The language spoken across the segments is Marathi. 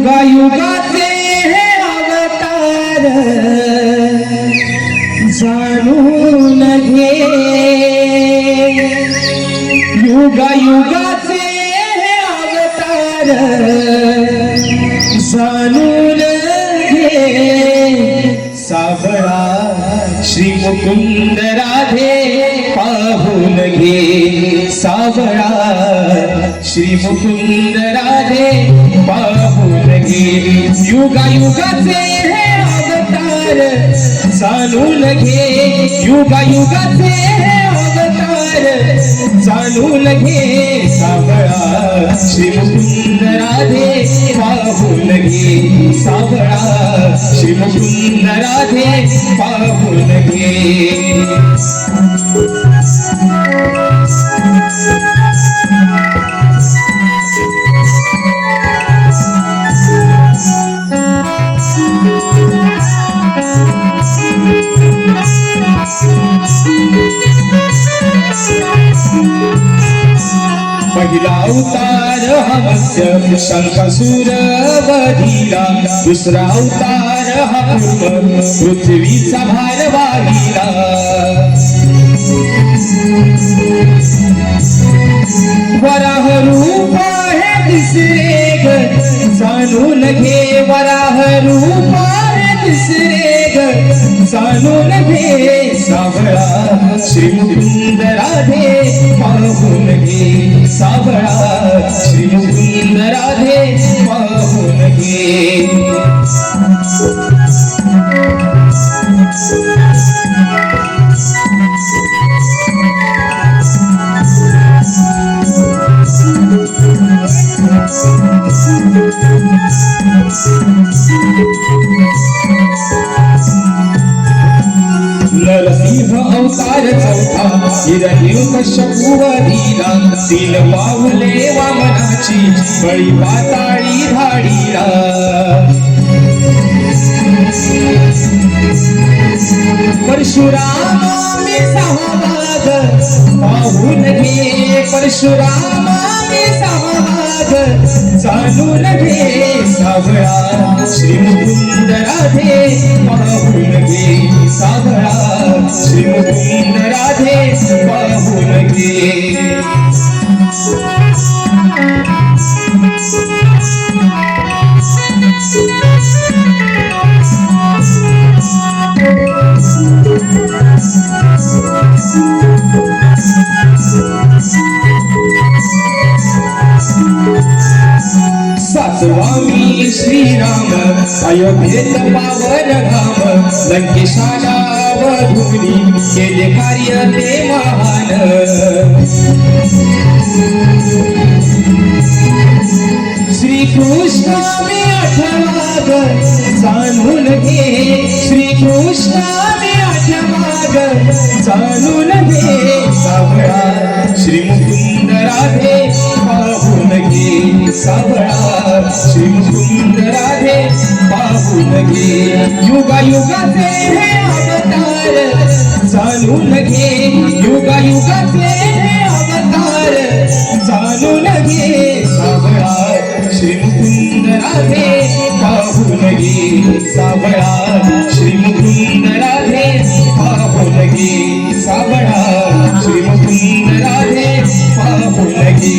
युगायुगाचे हे अवतार जाणून घे, युगायुगाचे हे अवतार जाणून घे. सावळा श्री मुकुंद राधे पाहून घे, सावळा श्री मुकुंद राधे पाहून घे. युगायुगाचे हे अवतार जाणून घे, युगायुगाचे हे अवतार जाणून घे. सावळा श्री मुकुंद राधे पाहून घे, सावळा श्री मुकुंद राधे पाहून घे. पहिला अवतार हा मत्स्य शंकासूर वधिला, दुसरा अवतार हा कूर्म पृथ्वीचा भार वाहिला. वराह रूप हे तिसरे ग जाणून घे, वराह रूप हे तिसरे ग जाणून घे. सावळा श्री मुकुंद राधे पाहून घे, सावळा श्री मुकुंद राधे पाहून घे. नरसिंह अवतार चौथा हिरण्यकश्यपू वधिला, तीन पावले वामनाची बळी पाताळी धाडीला. परशुराम मी सहा वाघ पाहून घे, परशुराम मी सहा वाघ जाणून घे. सावळा श्री मुकुंद राधे पाहून घे, सावळा श्री मुकुंद राधे पाहून घे. सातवामी श्रीराम अयोध्येत पावन धाम, लंकेशाला वधूनी केले कार्य ते महान. श्रीकृष्ण मी आठवा ग जाणून घे, श्रीकृष्ण मी आठवा ग जाणून घे. सावळा श्री मुकुंद राधे पाहून घे, सावळा श्री मुकुंद राधे पाहून घे. युगायुगाचे हे अवतार जाणून घे, युगायुगाचे हे अवतार जाणून घे. सावळा श्री मुकुंद राधे पाहून घे, सावळा श्री मुकुंद राधे पाहून घे, सावळा श्री मुकुंद राधे पाहून घे,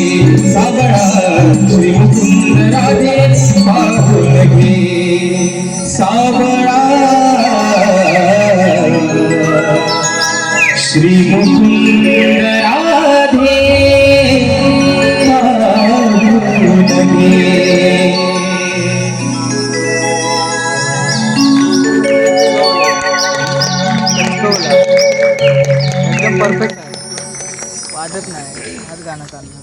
सावळा श्री मुकुंद राधे पाहून घे. सावळा श्री मुकुंद राधे पाहून घे. एकदम परफेक्ट आहे, वाजत नाही. आज गाणं चालणार.